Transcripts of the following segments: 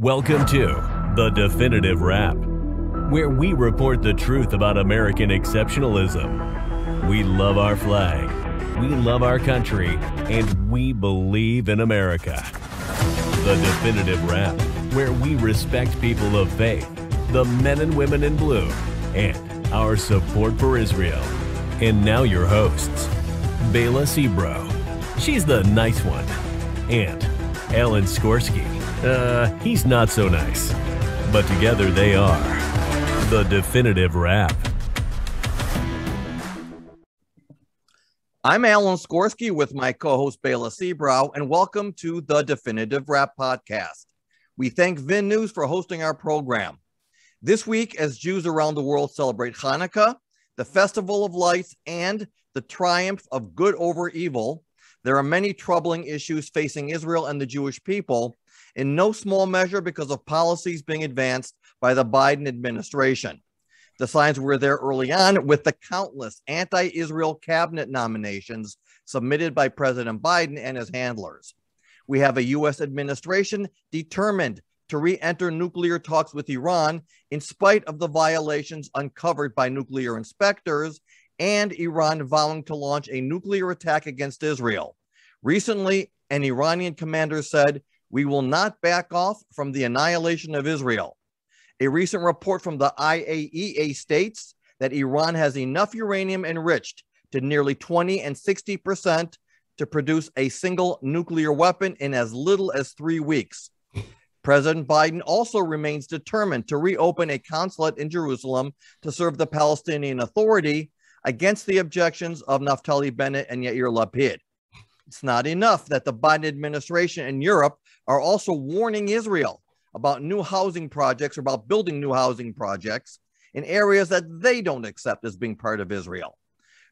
Welcome to The Definitive Wrap, where we report the truth about American exceptionalism. We love our flag, we love our country, and we believe in America. The Definitive Wrap, where we respect people of faith, the men and women in blue, and our support for Israel. And now your hosts, Bela Sebro, she's the nice one, and Alan Skorsky. He's not so nice. But together they are The Definitive Wrap. I'm Alan Skorsky with my co-host Bela Sebro, and welcome to The Definitive Wrap podcast. We thank Vin News for hosting our program. This week, as Jews around the world celebrate Chanukah, the Festival of Lights, and the triumph of good over evil, there are many troubling issues facing Israel and the Jewish people, in no small measure because of policies being advanced by the Biden administration. The signs were there early on with the countless anti-Israel cabinet nominations submitted by President Biden and his handlers. We have a U.S. administration determined to re-enter nuclear talks with Iran in spite of the violations uncovered by nuclear inspectors, and Iran vowing to launch a nuclear attack against Israel. Recently, an Iranian commander said, "We will not back off from the annihilation of Israel." A recent report from the IAEA states that Iran has enough uranium enriched to nearly 20 and 60% to produce a single nuclear weapon in as little as 3 weeks. President Biden also remains determined to reopen a consulate in Jerusalem to serve the Palestinian Authority against the objections of Naftali Bennett and Yair Lapid. It's not enough that the Biden administration and Europe are also warning Israel about new housing projects or about building new housing projects in areas that they don't accept as being part of Israel.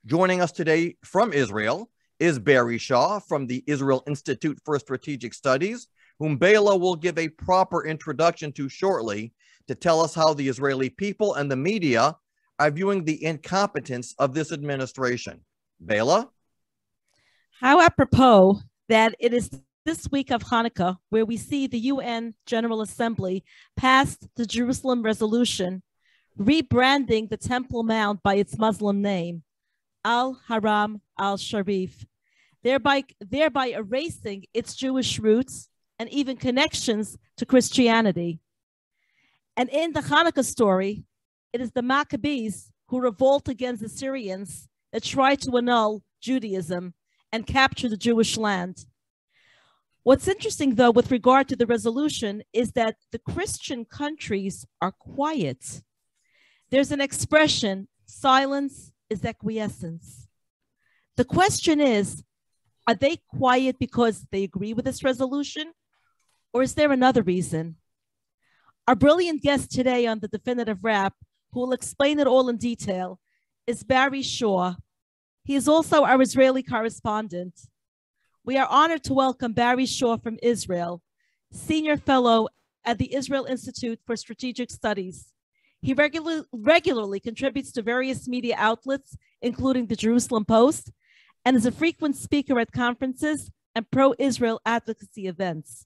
Joining us today from Israel is Barry Shaw from the Israel Institute for Strategic Studies, whom Bela will give a proper introduction to shortly to tell us how the Israeli people and the media are viewing the incompetence of this administration. Bela? How apropos that it is this week of Hanukkah where we see the UN General Assembly passed the Jerusalem resolution rebranding the Temple Mount by its Muslim name, Al-Haram al-Sharif, thereby erasing its Jewish roots and even connections to Christianity. And in the Hanukkah story, it is the Maccabees who revolt against the Syrians that try to annul Judaism and capture the Jewish land. What's interesting, though, with regard to the resolution is that the Christian countries are quiet. There's an expression, silence is acquiescence. The question is, are they quiet because they agree with this resolution, or is there another reason? Our brilliant guest today on The Definitive Wrap, who will explain it all in detail, is Barry Shaw. He is also our Israeli correspondent. We are honored to welcome Barry Shaw from Israel, Senior Fellow at the Israel Institute for Strategic Studies. He regularly contributes to various media outlets, including the Jerusalem Post, and is a frequent speaker at conferences and pro-Israel advocacy events.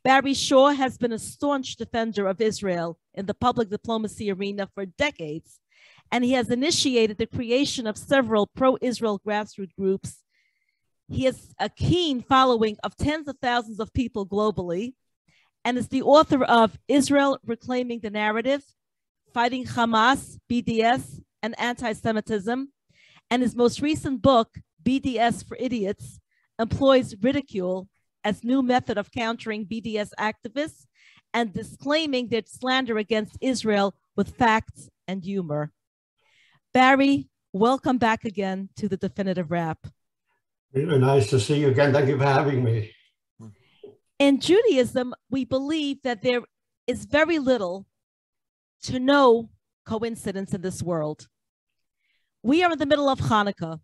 Barry Shaw has been a staunch defender of Israel in the public diplomacy arena for decades, and he has initiated the creation of several pro-Israel grassroots groups. He has a keen following of tens of thousands of people globally, and is the author of Israel Reclaiming the Narrative, Fighting Hamas, BDS, and Anti-Semitism, and his most recent book, BDS for Idiots, employs ridicule as new method of countering BDS activists and disclaiming their slander against Israel with facts and humor. Barry, welcome back again to The Definitive Wrap. Really nice to see you again. Thank you for having me. In Judaism, we believe that there is very little to no coincidence in this world. We are in the middle of Hanukkah,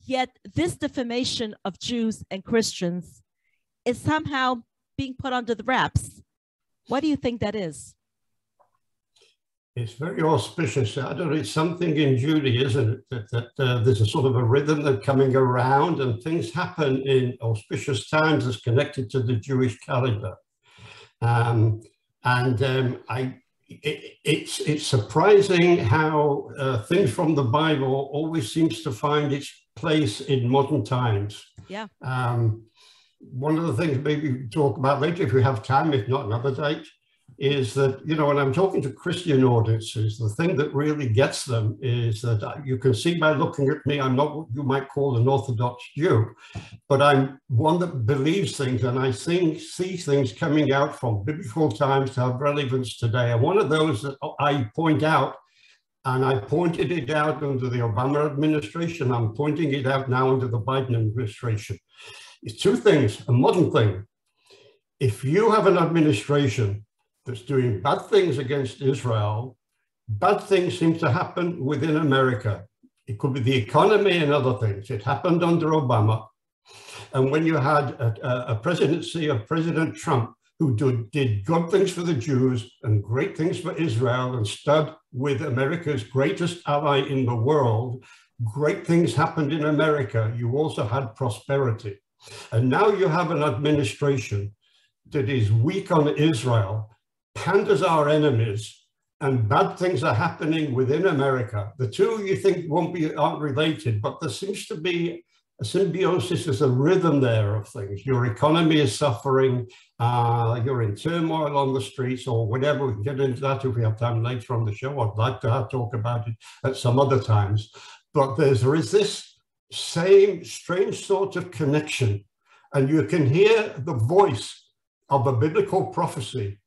yet this defamation of Jews and Christians is somehow being put under the wraps. Why do you think that is? It's very auspicious. I don't know, it's something in Judaism that there's a sort of a rhythm that's coming around, and things happen in auspicious times that's connected to the Jewish calendar. It's surprising how things from the Bible always seems to find its place in modern times. Yeah. One of the things maybe we talk about later, if we have time, if not another date, is that, you know, when I'm talking to Christian audiences, the thing that really gets them is that you can see by looking at me, I'm not what you might call an Orthodox Jew, but I'm one that believes things, and I see things coming out from biblical times to have relevance today. And one of those that I point out, and I pointed it out under the Obama administration, I'm pointing it out now under the Biden administration. It's two things, a modern thing. If you have an administration that's doing bad things against Israel, bad things seem to happen within America. It could be the economy and other things. It happened under Obama. And when you had a presidency of President Trump, who did good things for the Jews and great things for Israel and stood with America's greatest ally in the world, great things happened in America. You also had prosperity. And now you have an administration that is weak on Israel, panders our enemies, and bad things are happening within America. The two you think aren't related, but there seems to be a symbiosis, there's a rhythm there of things. Your economy is suffering, you're in turmoil on the streets or whatever. We can get into that if we have time later on the show. I'd like to talk about it at some other times. But there is this same strange sort of connection, and you can hear the voice of a biblical prophecy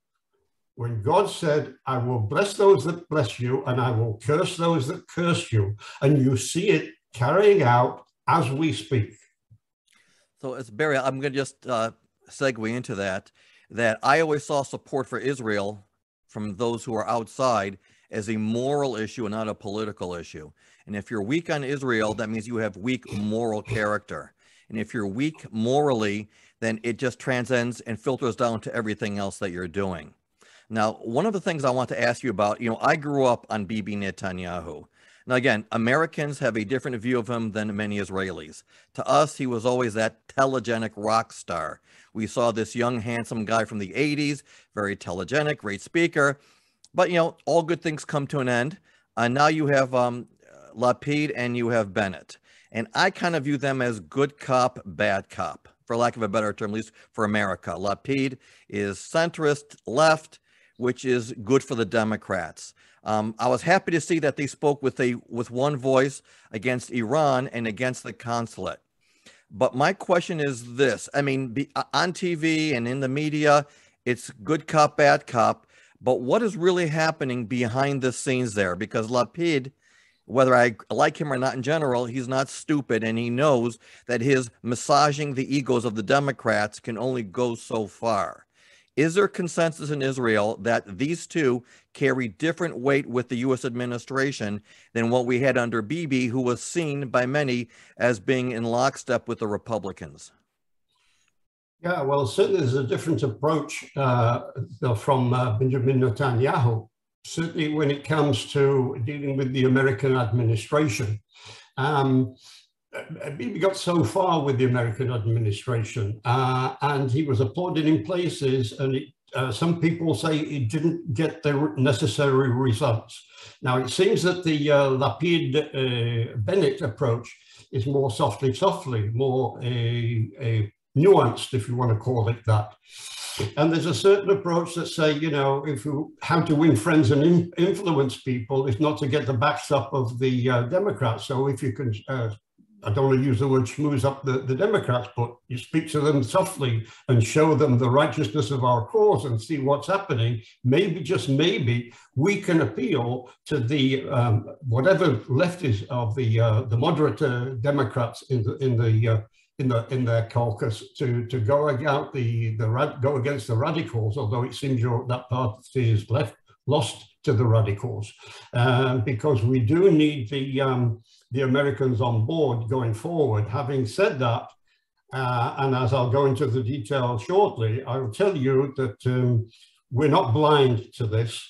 when God said, I will bless those that bless you and I will curse those that curse you. And you see it carrying out as we speak. So it's Barry, I'm going to just segue into that I always saw support for Israel from those who are outside as a moral issue and not a political issue. And if you're weak on Israel, that means you have weak moral character. And if you're weak morally, then it just transcends and filters down to everything else that you're doing. Now, one of the things I want to ask you about, you know, I grew up on Bibi Netanyahu. Now, again, Americans have a different view of him than many Israelis. To us, he was always that telegenic rock star. We saw this young, handsome guy from the 80s, very telegenic, great speaker. But, you know, all good things come to an end. Now you have Lapid and you have Bennett. And I kind of view them as good cop, bad cop, for lack of a better term, at least for America. Lapid is centrist, left, which is good for the Democrats. I was happy to see that they spoke with one voice against Iran and against the consulate. But my question is this. I mean, on TV and in the media, it's good cop, bad cop. But what is really happening behind the scenes there? Because Lapid, whether I like him or not in general, he's not stupid, and he knows that his massaging the egos of the Democrats can only go so far. Is there consensus in Israel that these two carry different weight with the U.S. administration than what we had under Bibi, who was seen by many as being in lockstep with the Republicans? Yeah, well, certainly there's a different approach from Benjamin Netanyahu, certainly when it comes to dealing with the American administration. Bibi got so far with the American administration, and he was applauded in places, and some people say he didn't get the necessary results. Now, it seems that the Lapid-Bennett approach is more softly, more nuanced, if you want to call it that. And there's a certain approach that say, you know, how to win friends and influence people is not to get the backs up of the Democrats. So if you can, I don't want to use the word schmooze up the Democrats, but you speak to them softly and show them the righteousness of our cause and see what's happening. Maybe, just maybe, we can appeal to the whatever left is of the moderate Democrats in their caucus to go against the radicals, although it seems that party is lost to the radicals, because we do need the Americans on board going forward. Having said that, and as I'll go into the detail shortly, I will tell you that we're not blind to this.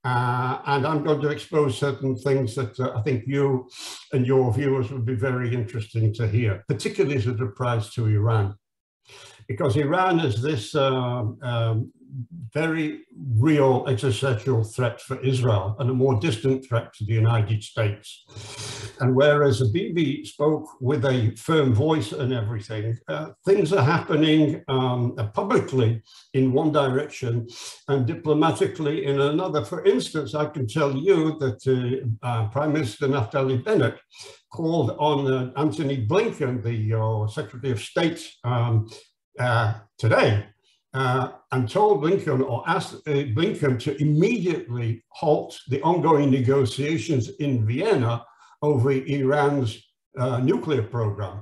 And I'm going to expose certain things that I think you and your viewers would be very interesting to hear, particularly as it applies to Iran. Because Iran is this very real existential threat for Israel and a more distant threat to the United States. And whereas Bibi spoke with a firm voice and everything, things are happening publicly in one direction and diplomatically in another. For instance, I can tell you that Prime Minister Naftali Bennett called on Antony Blinken, the Secretary of State, today, and told Blinken, or asked Blinken to immediately halt the ongoing negotiations in Vienna over Iran's nuclear program.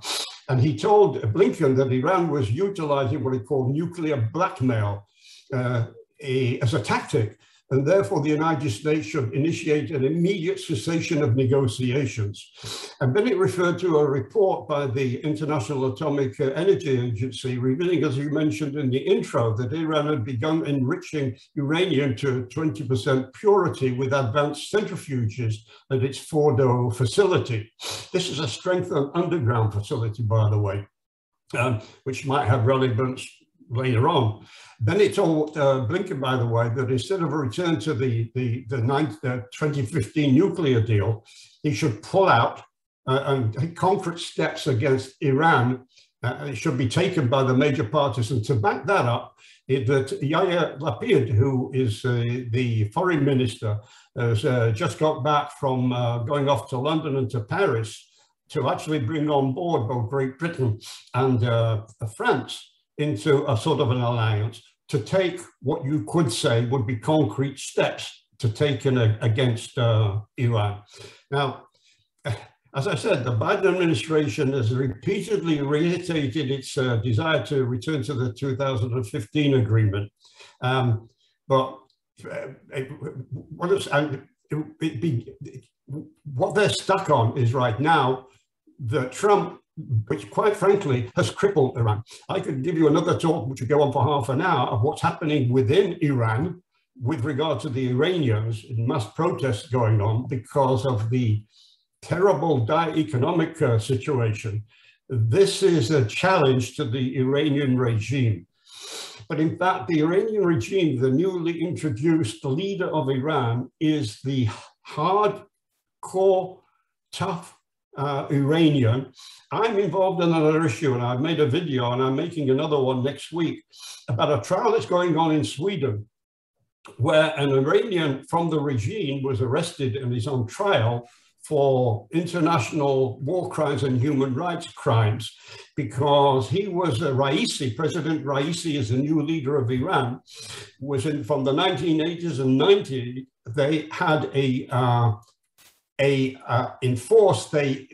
And he told Blinken that Iran was utilizing what he called nuclear blackmail as a tactic, and therefore the United States should initiate an immediate cessation of negotiations. And Bennett referred to a report by the International Atomic Energy Agency revealing, as you mentioned in the intro, that Iran had begun enriching uranium to 20% purity with advanced centrifuges at its Fordo facility. This is a strengthened underground facility, by the way, which might have relevance later on. Bennett told Blinken, by the way, that instead of a return to the 2015 nuclear deal, he should pull out and take concrete steps against Iran. It should be taken by the major parties. And to back that up, that Yair Lapid, who is the foreign minister, has just got back from going off to London and to Paris to actually bring on board both Great Britain and France into a sort of an alliance to take what you could say would be concrete steps to take against Iran. Now, as I said, the Biden administration has repeatedly reiterated its desire to return to the 2015 agreement. But what they're stuck on is right now that Trump, which quite frankly has crippled Iran. I could give you another talk, which would go on for half an hour, of what's happening within Iran with regard to the Iranians in mass protests going on because of the terrible economic situation. This is a challenge to the Iranian regime. But in fact, the Iranian regime, the newly introduced leader of Iran, is the hardcore, tough Iranian. I'm involved in another issue, and I've made a video, and I'm making another one next week about a trial that's going on in Sweden, where an Iranian from the regime was arrested and is on trial for international war crimes and human rights crimes because he was Raisi. President Raisi is the new leader of Iran. From the 1980s and 90s, they had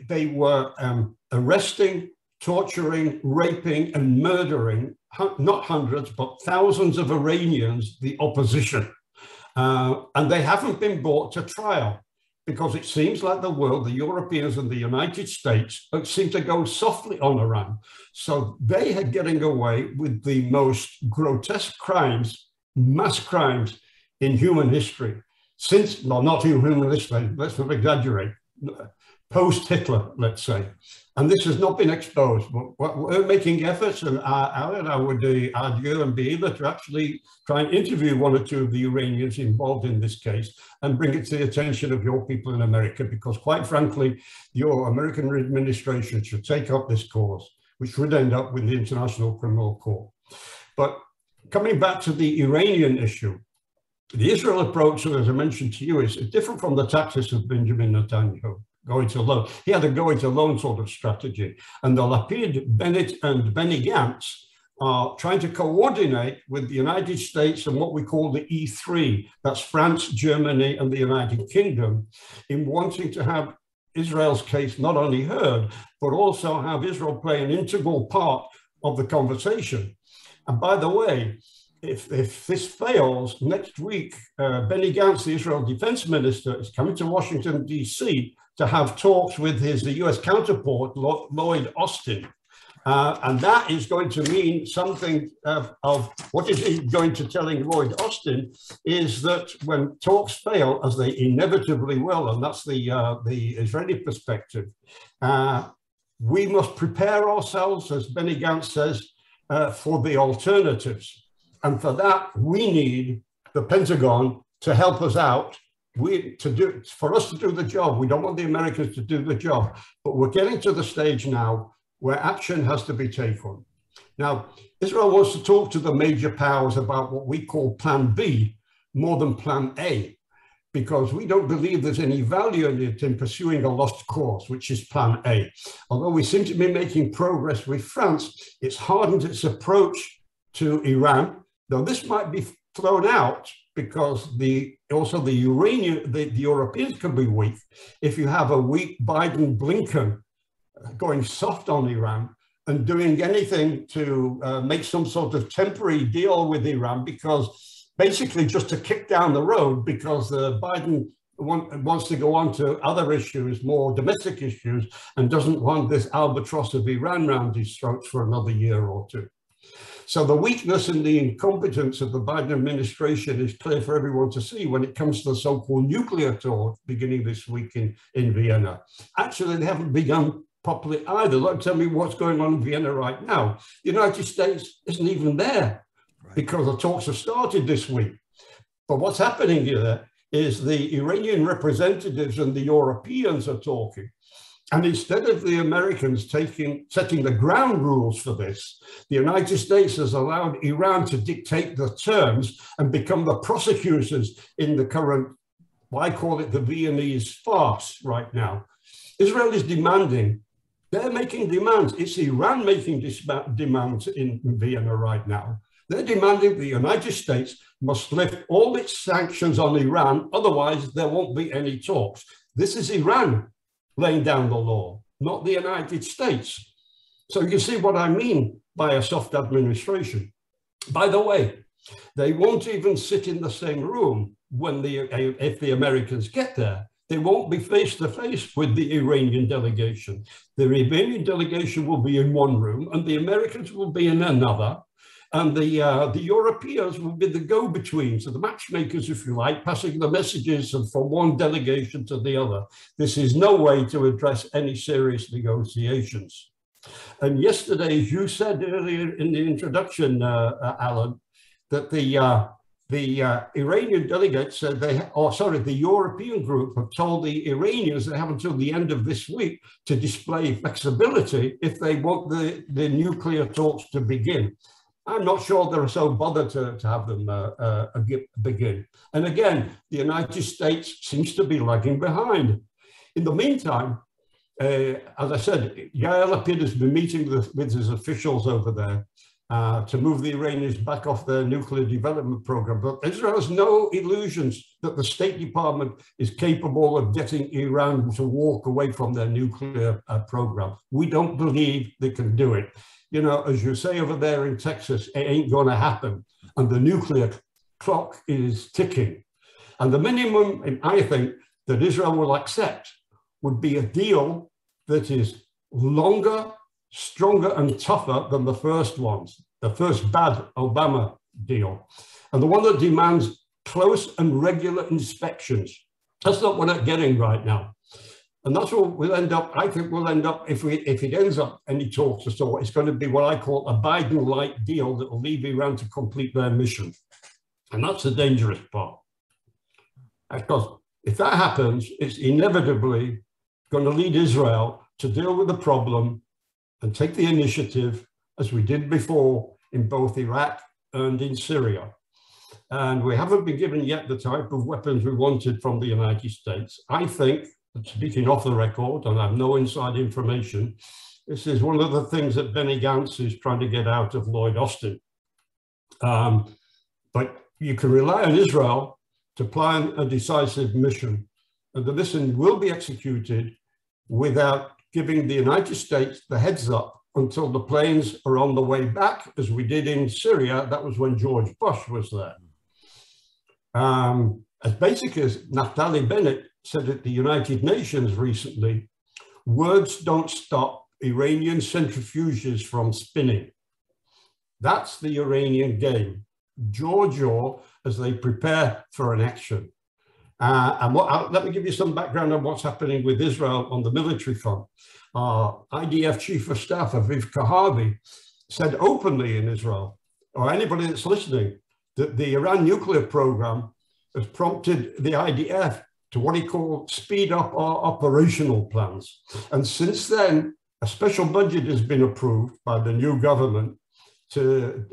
they were arresting, torturing, raping, and murdering, not hundreds, but thousands of Iranians, the opposition. And they haven't been brought to trial because it seems like the world, the Europeans and the United States, seem to go softly on Iran. So they are getting away with the most grotesque crimes, mass crimes in human history. Since, well, not human history, let's not exaggerate, post-Hitler, let's say. And this has not been exposed. But we're making efforts, and Alan, I would argue and be able to actually try and interview one or two of the Iranians involved in this case and bring it to the attention of your people in America, because quite frankly, your American administration should take up this cause, which would end up with the International Criminal Court. But coming back to the Iranian issue, the Israel approach, as I mentioned to you, is different from the tactics of Benjamin Netanyahu. Going to alone. He had a going to alone sort of strategy. And the Lapid, Bennett, and Benny Gantz are trying to coordinate with the United States and what we call the E3, that's France, Germany, and the United Kingdom, in wanting to have Israel's case not only heard, but also have Israel play an integral part of the conversation. And by the way, if this fails, next week, Benny Gantz, the Israel defense minister, is coming to Washington, D.C. to have talks with his US counterpart, Lloyd Austin. And that is going to mean something of what is he going to telling Lloyd Austin is that when talks fail, as they inevitably will, and that's the Israeli perspective, we must prepare ourselves, as Benny Gantz says, for the alternatives. And for that, we need the Pentagon to help us out. For us to do the job. We don't want the Americans to do the job, but we're getting to the stage now where action has to be taken. Now, Israel wants to talk to the major powers about what we call Plan B more than Plan A, because we don't believe there's any value in it in pursuing a lost cause, which is Plan A. Although we seem to be making progress with France, it's hardened its approach to Iran, though this might be thrown out because the Europeans can be weak. If you have a weak Biden-Blinken going soft on Iran and doing anything to make some sort of temporary deal with Iran, because basically just to kick down the road, because Biden wants to go on to other issues, more domestic issues, and doesn't want this albatross of Iran round his throat for another year or two. So the weakness and the incompetence of the Biden administration is clear for everyone to see when it comes to the so-called nuclear talk beginning this week in Vienna. Actually, they haven't begun properly either. Like, tell me what's going on in Vienna right now. The United States isn't even there because the talks have started this week. But what's happening here is the Iranian representatives and the Europeans are talking. And instead of the Americans setting the ground rules for this, the United States has allowed Iran to dictate the terms and become the prosecutors in the current, well, I call it the Viennese farce right now. Israel is demanding, they're making demands. It's Iran making demands in Vienna right now. They're demanding the United States must lift all its sanctions on Iran, otherwise there won't be any talks. This is Iran laying down the law, not the United States. So you see what I mean by a soft administration. By the way, they won't even sit in the same room if the Americans get there. They won't be face to face with the Iranian delegation. The Iranian delegation will be in one room and the Americans will be in another. And the Europeans will be the go-betweens, so the matchmakers, if you like, passing the messages from one delegation to the other. This is no way to address any serious negotiations. And yesterday, as you said earlier in the introduction, Alan, that the Iranian delegates said the European group have told the Iranians they have until the end of this week to display flexibility if they want the nuclear talks to begin. I'm not sure they're so bothered to have them begin. And again, the United States seems to be lagging behind. In the meantime, as I said, Yair Lapid has been meeting with his officials over there to move the Iranians back off their nuclear development program. But Israel has no illusions that the State Department is capable of getting Iran to walk away from their nuclear program. We don't believe they can do it. You know, as you say over there in Texas, it ain't going to happen. And the nuclear clock is ticking. And the minimum, I think, that Israel will accept would be a deal that is longer, stronger, and tougher than the first ones, the first bad Obama deal. And the one that demands close and regular inspections. That's not what we're getting right now. And that's what we'll end up, I think we'll end up, if it ends up any talks or so, it's going to be what I call a Biden-like deal that will leave Iran to complete their mission. And that's the dangerous part. Because if that happens, it's inevitably going to lead Israel to deal with the problem and take the initiative, as we did before in both Iraq and in Syria. And we haven't been given yet the type of weapons we wanted from the United States. I think, speaking off the record, and I have no inside information, this is one of the things that Benny Gantz is trying to get out of Lloyd Austin. But you can rely on Israel to plan a decisive mission, and the mission will be executed without giving the United States the heads up until the planes are on the way back, as we did in Syria. That was when George Bush was there. As basically as Naftali Bennett said at the United Nations recently, words don't stop Iranian centrifuges from spinning. That's the Iranian game, jaw as they prepare for an action. Let me give you some background on what's happening with Israel on the military front. IDF Chief of Staff Aviv Kohavi said openly in Israel or anybody that's listening, that the Iran nuclear program has prompted the IDF to what he called speed up our operational plans. And since then, a special budget has been approved by the new government to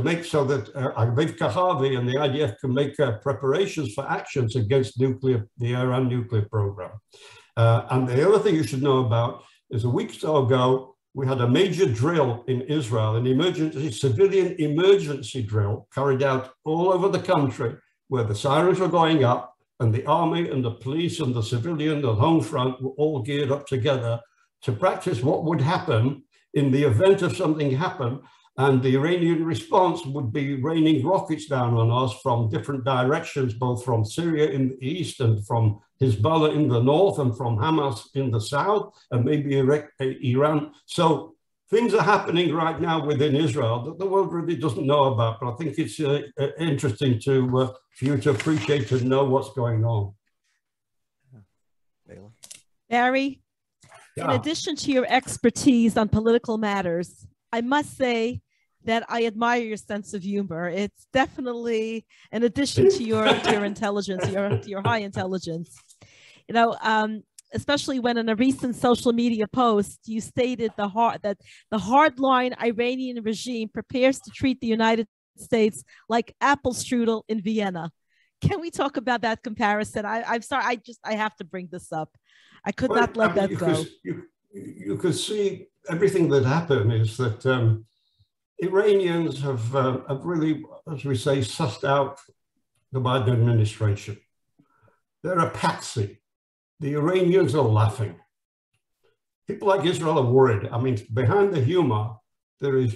make so that Aviv Kahavi and the IDF can make preparations for actions against the Iran nuclear program. And the other thing you should know about is a week or so ago, we had a major drill in Israel, an civilian emergency drill carried out all over the country where the sirens were going up and the army and the police and the civilian, the home front were all geared up together to practice what would happen in the event of something happened. And the Iranian response would be raining rockets down on us from different directions, both from Syria in the east and from Hezbollah in the north and from Hamas in the south and maybe Iran. So things are happening right now within Israel that the world really doesn't know about. But I think it's interesting for you to appreciate and know what's going on. Barry, in addition to your expertise on political matters, I must say that I admire your sense of humor. It's definitely an addition to your intelligence, to your high intelligence. You know, especially when in a recent social media post, you stated that the hardline Iranian regime prepares to treat the United States like apple strudel in Vienna. Can we talk about that comparison? I'm sorry, I have to bring this up. I could not let that go. You could see everything that happened is that Iranians have really, as we say, sussed out the Biden administration. They're a patsy. The Iranians are laughing. People like Israel are worried. I mean, behind the humor, there is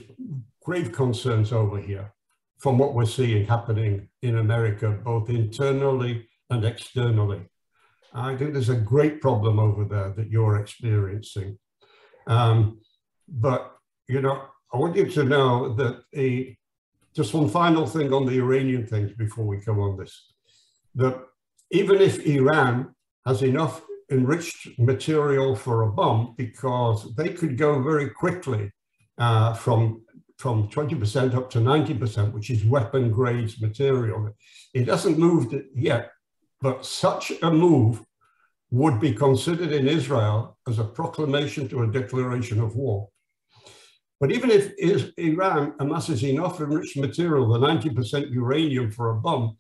grave concerns over here from what we're seeing happening in America, both internally and externally. I think there's a great problem over there that you're experiencing. But, you know, I want you to know that just one final thing on the Iranian things before we come on this, that even if Iran has enough enriched material for a bomb, because they could go very quickly from 20% up to 90%, which is weapon grade material. It hasn't moved it yet. But such a move would be considered in Israel as a proclamation to a declaration of war. But even if Iran amasses enough enriched material, the 90% uranium for a bomb,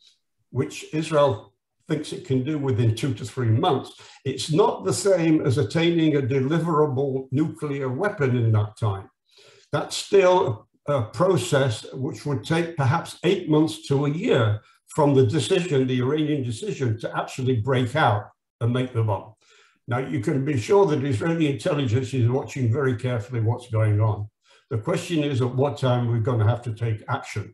which Israel thinks it can do within 2 to 3 months, it's not the same as attaining a deliverable nuclear weapon in that time. That's still a process which would take perhaps 8 months to a year from the decision, the Iranian decision, to actually break out and make the bomb. Now, you can be sure that Israeli intelligence is watching very carefully what's going on. The question is at what time we're going to have to take action.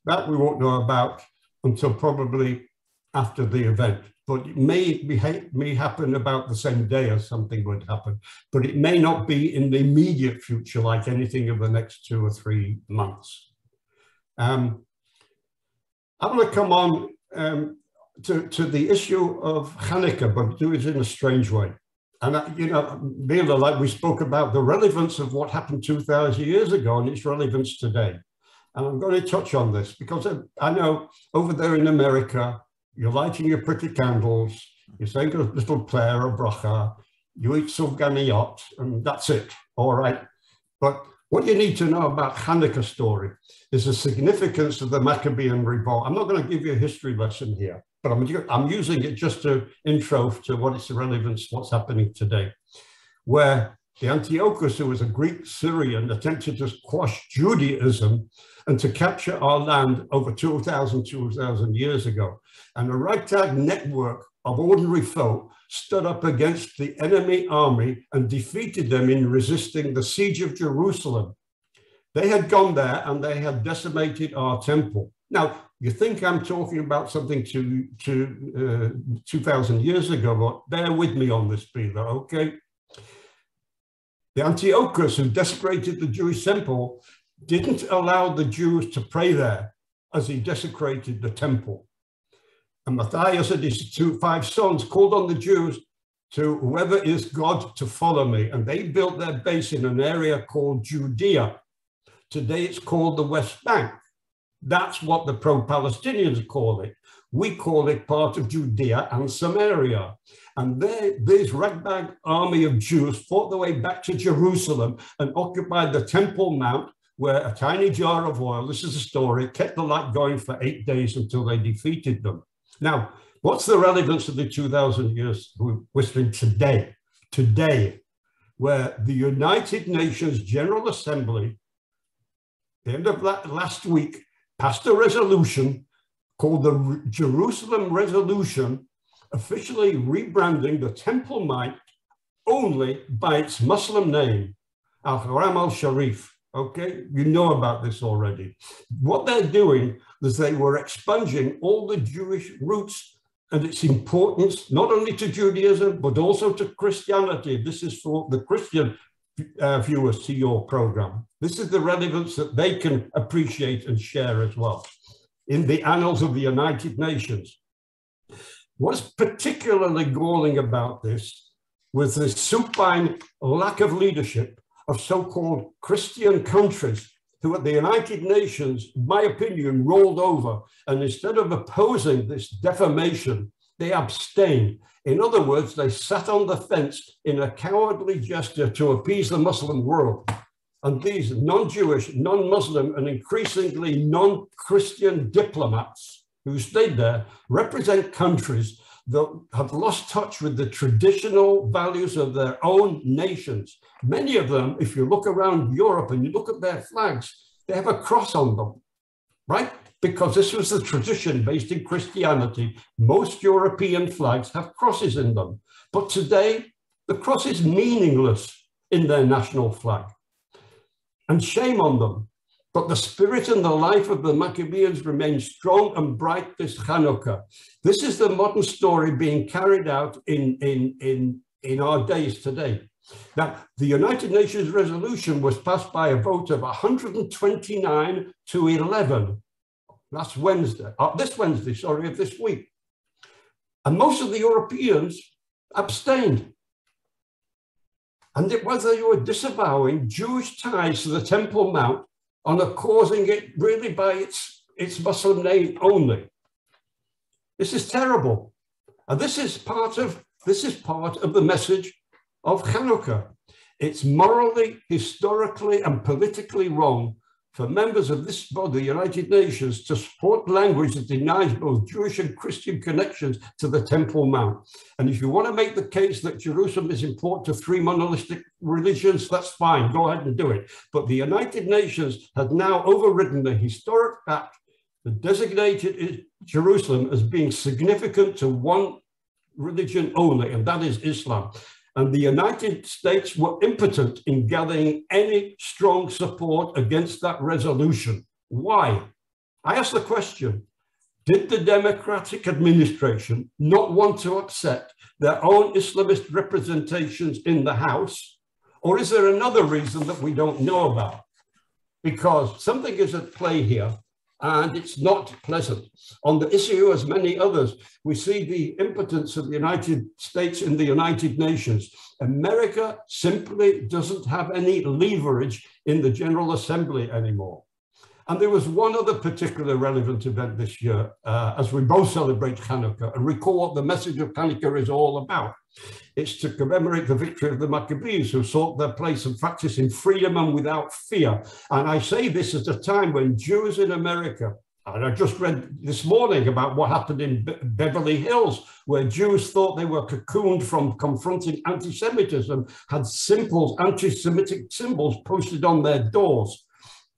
That we won't know about until probably after the event. But it may happen about the same day as something would happen. But it may not be in the immediate future like anything of the next 2 or 3 months. I'm going to come on to the issue of Chanukah, but do it in a strange way. And, you know, Bila, like we spoke about the relevance of what happened 2,000 years ago and its relevance today. And I'm going to touch on this because I know over there in America, you're lighting your pretty candles, you're saying a little prayer, a bracha, you eat sufganiyot, and that's it, all right? But what you need to know about Chanukah story is the significance of the Maccabean revolt. I'm not going to give you a history lesson here, but I'm using it just to intro to what is the relevance, what's happening today, where the Antiochus, who was a Greek Syrian, attempted to quash Judaism and to capture our land over 2,000 years ago. And a ragtag network of ordinary folk stood up against the enemy army and defeated them in resisting the siege of Jerusalem. They had gone there and they had decimated our temple. Now, you think I'm talking about something 2,000 years ago, but bear with me on this, Peter, okay? The Antiochus, who desecrated the Jewish temple, didn't allow the Jews to pray there as he desecrated the temple. And Matthias and his 5 sons called on the Jews to whoever is God to follow me. And they built their base in an area called Judea. Today it's called the West Bank. That's what the pro-Palestinians call it. We call it part of Judea and Samaria. And this ragtag army of Jews fought their way back to Jerusalem and occupied the Temple Mount, where a tiny jar of oil, this is a story, kept the light going for 8 days until they defeated them. Now, what's the relevance of the 2,000 years we're whistling today? Today, where the United Nations General Assembly, the end of last week, passed a resolution called the Jerusalem Resolution, officially rebranding the Temple Mount only by its Muslim name, Al-Haram al-Sharif. Okay, you know about this already. What they're doing is they were expunging all the Jewish roots and its importance, not only to Judaism, but also to Christianity. This is for the Christian viewers to your program. This is the relevance that they can appreciate and share as well in the annals of the United Nations. What's particularly galling about this was the supine lack of leadership of so-called Christian countries who at the United Nations, in my opinion, rolled over, and instead of opposing this defamation, they abstained. In other words, they sat on the fence in a cowardly gesture to appease the Muslim world. And these non-Jewish, non-Muslim, and increasingly non-Christian diplomats who stayed there represent countries that have lost touch with the traditional values of their own nations. Many of them, if you look around Europe and you look at their flags, they have a cross on them, right? Because this was the tradition based in Christianity. Most European flags have crosses in them. But today, the cross is meaningless in their national flag. And shame on them. But the spirit and the life of the Maccabees remain strong and bright this Chanukah. This is the modern story being carried out in our days today. Now, the United Nations resolution was passed by a vote of 129 to 11 last Wednesday, this week. And most of the Europeans abstained. And it was they were disavowing Jewish ties to the Temple Mount and are causing it really by its Muslim name only. This is terrible. And this is part of the message of Chanukah. It's morally, historically, and politically wrong for members of this body, the United Nations, to support language that denies both Jewish and Christian connections to the Temple Mount. And if you want to make the case that Jerusalem is important to three monolithic religions, that's fine, go ahead and do it. But the United Nations has now overridden the historic fact that designated Jerusalem as being significant to one religion only, and that is Islam. And the United States were impotent in gathering any strong support against that resolution. Why? I ask the question, did the Democratic administration not want to upset their own Islamist representations in the House? Or is there another reason that we don't know about? Because something is at play here, and it's not pleasant. On the issue, as many others, we see the impotence of the United States in the United Nations. America simply doesn't have any leverage in the General Assembly anymore. And there was one other particular relevant event this year, as we both celebrate Chanukah, and recall what the message of Chanukah is all about. It's to commemorate the victory of the Maccabees, who sought their place and practice in freedom and without fear. And I say this at a time when Jews in America, and I just read this morning about what happened in Beverly Hills, where Jews thought they were cocooned from confronting anti-Semitism, had simple anti-Semitic symbols posted on their doors.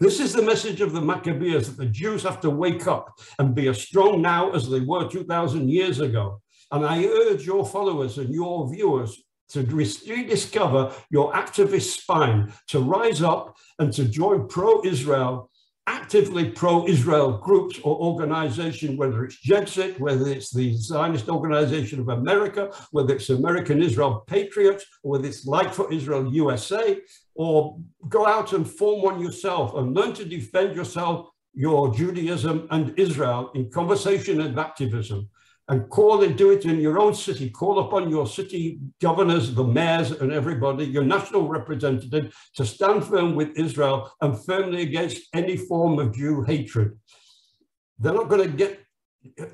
This is the message of the Maccabees, that the Jews have to wake up and be as strong now as they were 2,000 years ago. And I urge your followers and your viewers to rediscover your activist spine, to rise up and to join pro-Israel, actively pro-Israel groups or organizations, whether it's JEDSIT, whether it's the Zionist Organization of America, whether it's American Israel Patriots, or whether it's Light for Israel USA, or go out and form one yourself and learn to defend yourself, your Judaism and Israel in conversation and activism. and do it in your own city. Call upon your city governors, the mayors, and everybody, your national representative, to stand firm with Israel and firmly against any form of Jew hatred. They're not going to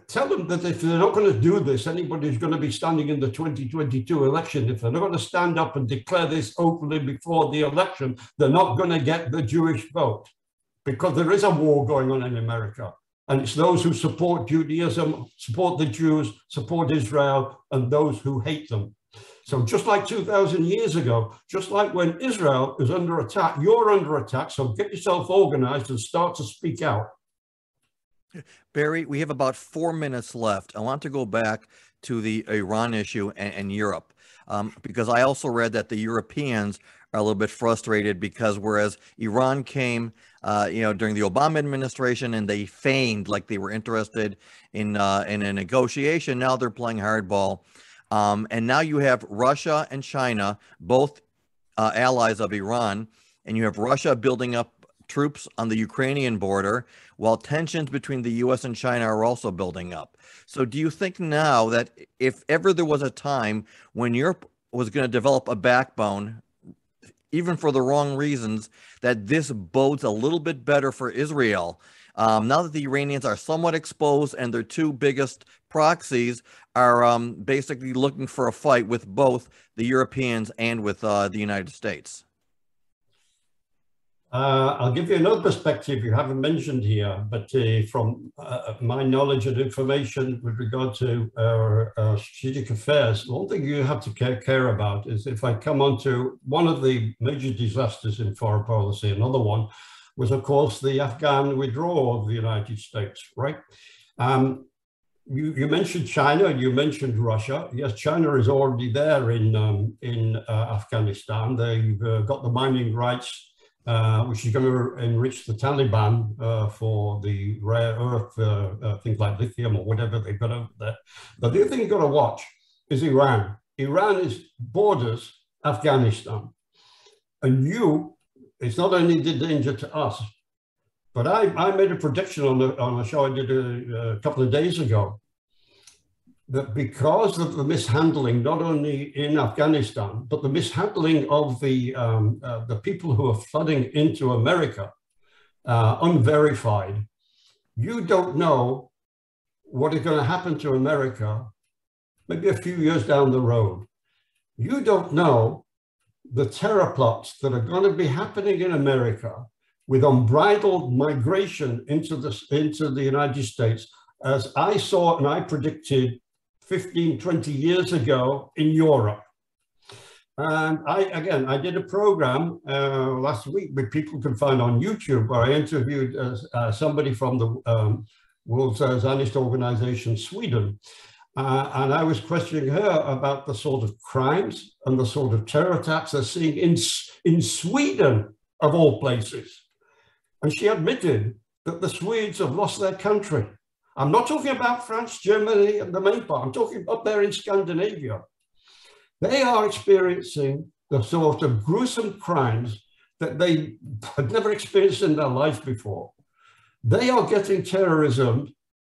tell them that if they're not going to do this, anybody who's going to be standing in the 2022 election, if they're not going to stand up and declare this openly before the election, they're not going to get the Jewish vote, because there is a war going on in America. And it's those who support Judaism, support the Jews, support Israel, and those who hate them. So just like 2,000 years ago, just like when Israel is under attack, you're under attack. So get yourself organized and start to speak out. Barry, we have about 4 minutes left. I want to go back to the Iran issue and Europe, because I also read that the Europeans are a little bit frustrated because whereas Iran came, during the Obama administration and they feigned like they were interested in a negotiation, now they're playing hardball. And now you have Russia and China, both allies of Iran, and you have Russia building up troops on the Ukrainian border, while tensions between the U.S. and China are also building up. So do you think now that if ever there was a time when Europe was going to develop a backbone, even for the wrong reasons, that this bodes a little bit better for Israel? Now that the Iranians are somewhat exposed and their two biggest proxies are basically looking for a fight with both the Europeans and with the United States. I'll give you another perspective you haven't mentioned here, but from my knowledge and information with regard to our strategic affairs, one thing you have to care about is if I come on to one of the major disasters in foreign policy, another one was, of course, the Afghan withdrawal of the United States, right? You mentioned China and you mentioned Russia. Yes, China is already there in Afghanistan. They've got the mining rights, which is going to enrich the Taliban for the rare earth, things like lithium or whatever they've got over there. But the other thing you've got to watch is Iran. Iran borders Afghanistan. And it's not only the danger to us, but I made a prediction on a show I did a couple of days ago, that because of the mishandling, not only in Afghanistan, but the mishandling of the people who are flooding into America, unverified, you don't know what is going to happen to America maybe a few years down the road. You don't know the terror plots that are going to be happening in America with unbridled migration into the United States, as I saw and I predicted 15, 20 years ago in Europe. And I did a program last week, which people can find on YouTube, where I interviewed somebody from the World Zionist Organization, Sweden. And I was questioning her about the sort of crimes and the sort of terror attacks they're seeing in Sweden, of all places. And she admitted that the Swedes have lost their country. I'm not talking about France, Germany, and the main part. I'm talking up there in Scandinavia. They are experiencing the sort of gruesome crimes that they had never experienced in their lives before. They are getting terrorism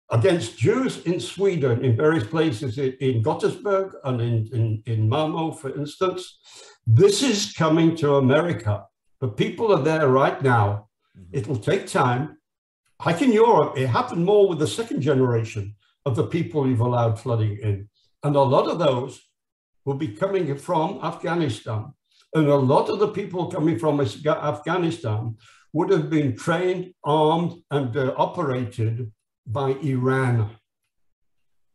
against Jews in Sweden, in various places, in Gothenburg and in Malmö, for instance. This is coming to America. The people are there right now. It will take time. Like in Europe, it happened more with the second generation of the people you've allowed flooding in. And a lot of those will be coming from Afghanistan. And a lot of the people coming from Afghanistan would have been trained, armed, and operated by Iran.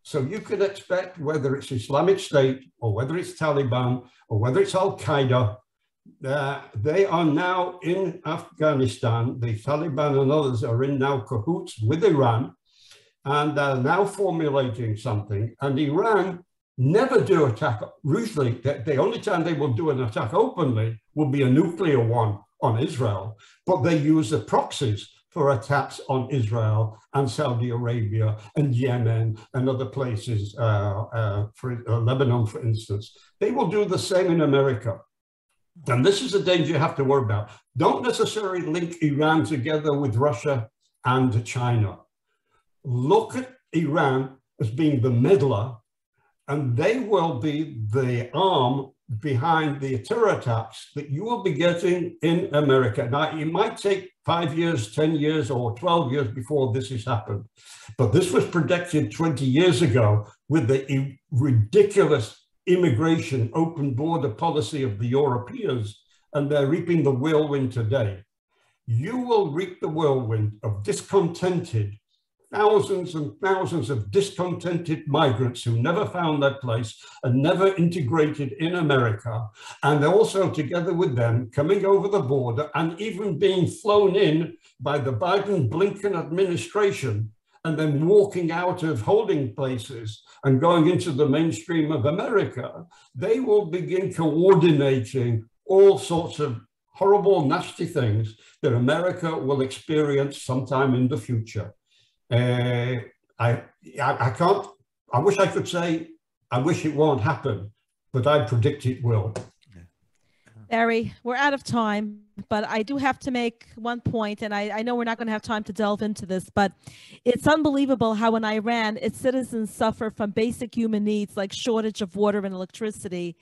So you could expect, whether it's Islamic State or whether it's Taliban or whether it's Al-Qaeda, they are now in Afghanistan. The Taliban and others are in now cahoots with Iran, and they're now formulating something. And Iran never do attack. Usually, the only time they will do an attack openly will be a nuclear one on Israel, but they use the proxies for attacks on Israel and Saudi Arabia and Yemen and other places, Lebanon, for instance. They will do the same in America. And this is the danger you have to worry about. Don't necessarily link Iran together with Russia and China. Look at Iran as being the meddler, and they will be the arm behind the terror attacks that you will be getting in America. Now, it might take 5 years, 10 years, or 12 years before this has happened, but this was predicted 20 years ago with the ridiculous immigration, open border policy of the Europeans, and they're reaping the whirlwind today. You will reap the whirlwind of discontented, thousands and thousands of discontented migrants who never found their place and never integrated in America, and also together with them coming over the border and even being flown in by the Biden-Blinken administration and then walking out of holding places and going into the mainstream of America. They will begin coordinating all sorts of horrible, nasty things that America will experience sometime in the future. I wish I could say, I wish it won't happen, but I predict it will. Barry, we're out of time, but I do have to make one point, and I know we're not going to have time to delve into this, but it's unbelievable how in Iran, its citizens suffer from basic human needs like shortage of water and electricity.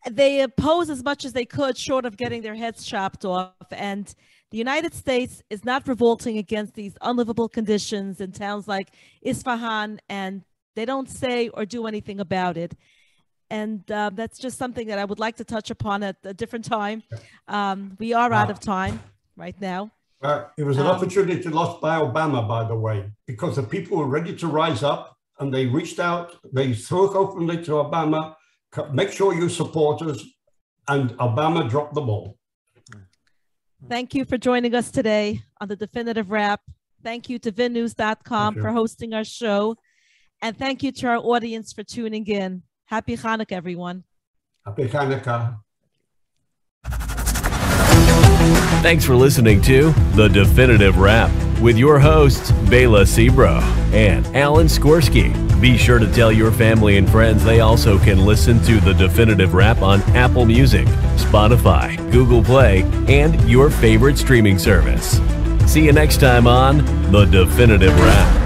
They oppose as much as they could, short of getting their heads chopped off. And the United States is not revolting against these unlivable conditions in towns like Isfahan, and they don't say or do anything about it. And that's just something that I would like to touch upon at a different time. We are out of time right now. It was an opportunity lost by Obama, by the way, because the people were ready to rise up and they reached out, they spoke openly to Obama, make sure you support us, and Obama dropped the ball. Thank you for joining us today on the Definitive Wrap. Thank you to vinnews.com for hosting our show. And thank you to our audience for tuning in. Happy Chanukah, everyone. Happy Chanukah. Thanks for listening to The Definitive Wrap with your hosts, Bela Sebro and Alan Skorsky. Be sure to tell your family and friends they also can listen to The Definitive Wrap on Apple Music, Spotify, Google Play, and your favorite streaming service. See you next time on The Definitive Wrap.